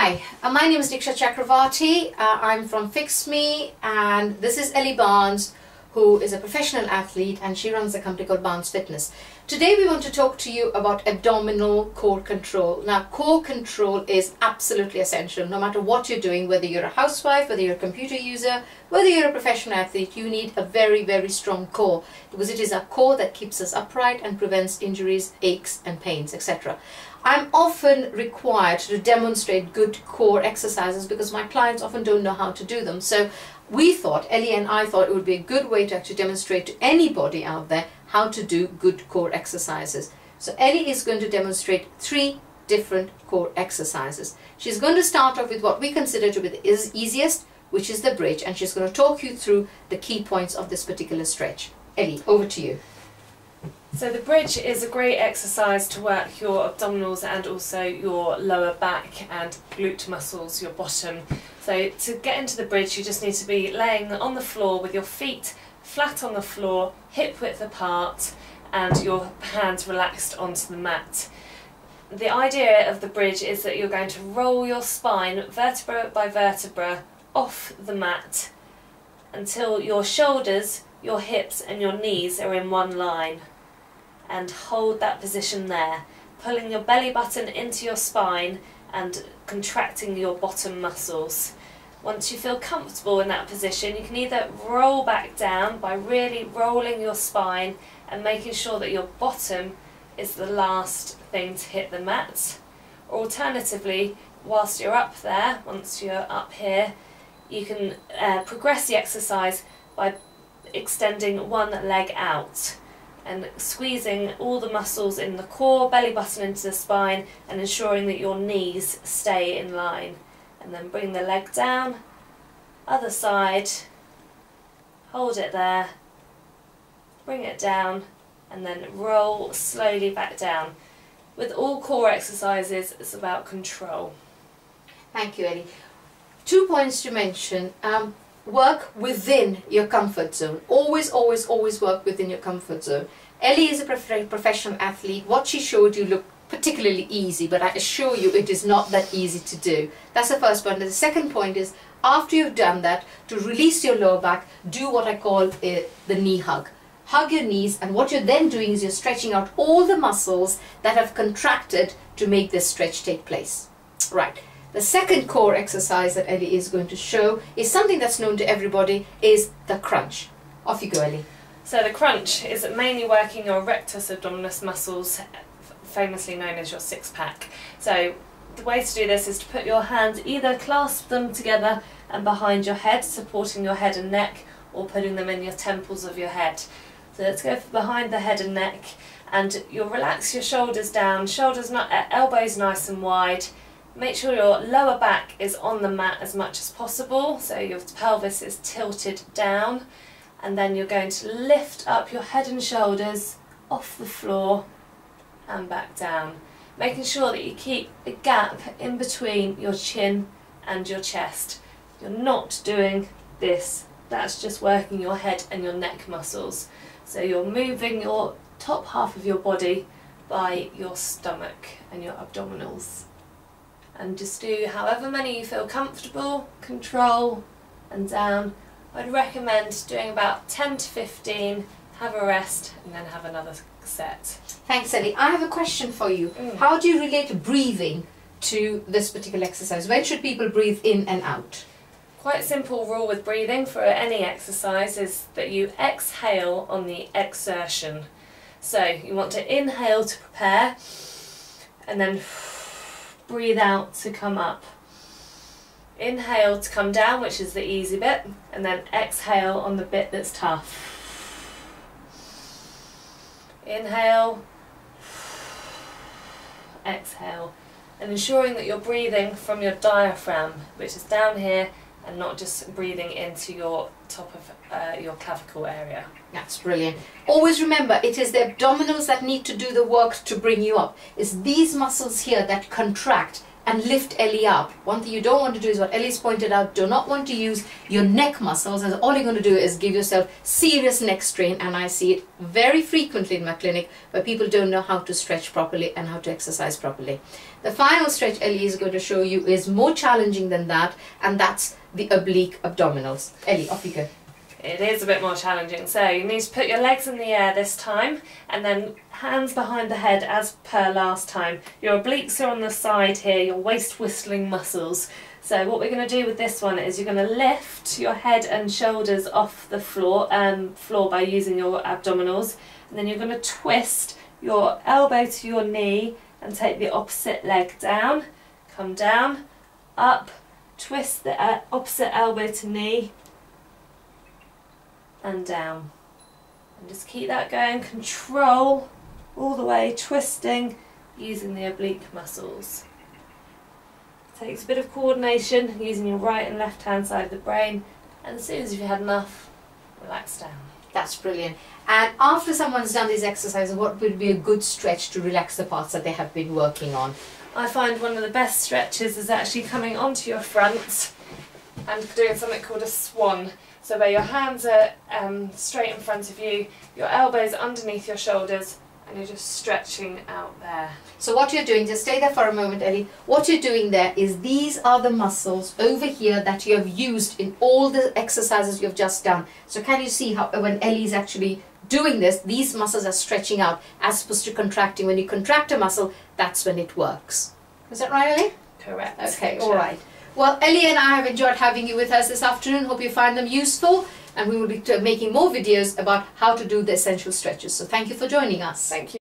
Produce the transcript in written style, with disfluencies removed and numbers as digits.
Hi, my name is Diksha Chakravarti. I'm from Fix Me, and this is Ellie Barnes, who is a professional athlete, and she runs a company called Barnes Fitness. Today we want to talk to you about abdominal core control. Now, core control is absolutely essential. No matter what you're doing, whether you're a housewife, whether you're a computer user, whether you're a professional athlete, you need a very, very strong core, because it is our core that keeps us upright and prevents injuries, aches and pains, etc. I'm often required to demonstrate good core exercises because my clients often don't know how to do them. So we thought, Ellie and I thought it would be a good way to actually demonstrate to anybody out there how to do good core exercises. So Ellie is going to demonstrate 3 different core exercises. She's going to start off with what we consider to be the easiest, which is the bridge, and she's going to talk you through the key points of this particular stretch. Ellie, over to you. So the bridge is a great exercise to work your abdominals and also your lower back and glute muscles, your bottom. So to get into the bridge, you just need to be laying on the floor with your feet flat on the floor, hip width apart, and your hands relaxed onto the mat. The idea of the bridge is that you're going to roll your spine vertebra by vertebra off the mat until your shoulders, your hips and your knees are in one line. And hold that position there, pulling your belly button into your spine and contracting your bottom muscles. Once you feel comfortable in that position, you can either roll back down by really rolling your spine and making sure that your bottom is the last thing to hit the mat, or alternatively, whilst you're up there, once you're up here, you can progress the exercise by extending one leg out and squeezing all the muscles in the core, belly button into the spine, and ensuring that your knees stay in line. And then bring the leg down, other side, hold it there, bring it down, and then roll slowly back down. With all core exercises, it's about control. Thank you, Ellie. 2 points to mention. Work within your comfort zone. Always, always, always work within your comfort zone. Ellie is a professional athlete. What she showed you looked particularly easy, but I assure you it is not that easy to do. That's the first point. And the second point is, after you've done that, to release your lower back, do what I call the knee hug. Hug your knees, and what you're then doing is you're stretching out all the muscles that have contracted to make this stretch take place. Right. The second core exercise that Ellie is going to show is something that's known to everybody, is the crunch. Off you go, Ellie. So the crunch is mainly working your rectus abdominis muscles, famously known as your six-pack. So the way to do this is to put your hands, either clasp them together and behind your head, supporting your head and neck, or putting them in your temples of your head. So let's go for behind the head and neck, and you'll relax your shoulders down, elbows nice and wide. Make sure your lower back is on the mat as much as possible, so your pelvis is tilted down, and then you're going to lift up your head and shoulders off the floor and back down, making sure that you keep a gap in between your chin and your chest. You're not doing this, that's just working your head and your neck muscles. So you're moving your top half of your body by your stomach and your abdominals. And just do however many you feel comfortable, control and down. I'd recommend doing about 10 to 15, have a rest and then have another set. Thanks, Ellie. I have a question for you. How do you relate breathing to this particular exercise? When should people breathe in and out? Quite simple rule with breathing for any exercise is that you exhale on the exertion. So you want to inhale to prepare and then breathe out to come up. Inhale to come down, which is the easy bit, and then exhale on the bit that's tough. Inhale, exhale, and ensuring that you're breathing from your diaphragm, which is down here, and not just breathing into your top of your clavicle area. That's brilliant. Always remember, it is the abdominals that need to do the work to bring you up. It's these muscles here that contract and lift Ellie up. One thing you don't want to do is what Ellie's pointed out, do not want to use your neck muscles, as all you're going to do is give yourself serious neck strain, and I see it very frequently in my clinic where people don't know how to stretch properly and how to exercise properly. The final stretch Ellie is going to show you is more challenging than that, and that's the oblique abdominals. Ellie, off you go. It is a bit more challenging, so you need to put your legs in the air this time and then hands behind the head as per last time. Your obliques are on the side here, your waist whistling muscles. So what we're going to do with this one is you're going to lift your head and shoulders off the floor by using your abdominals, and then you're going to twist your elbow to your knee and take the opposite leg down, come down, up, twist the opposite elbow to knee, and down, and just keep that going. Control all the way, twisting using the oblique muscles. Takes a bit of coordination using your right and left hand side of the brain, and as soon as you've had enough, relax down. That's brilliant. And after someone's done these exercises, what would be a good stretch to relax the parts that they have been working on? I find one of the best stretches is actually coming onto your front and doing something called a swan. So where your hands are straight in front of you, your elbows underneath your shoulders, and you're just stretching out there. So what you're doing, just stay there for a moment, Ellie. What you're doing there is these are the muscles over here that you have used in all the exercises you've just done. So can you see how when Ellie's actually doing this, these muscles are stretching out as opposed to contracting. When you contract a muscle, that's when it works. Is that right, Ellie? Correct. Okay, all right. Well, Ellie and I have enjoyed having you with us this afternoon. Hope you find them useful, and we will be making more videos about how to do the essential stretches. So thank you for joining us. Thank you.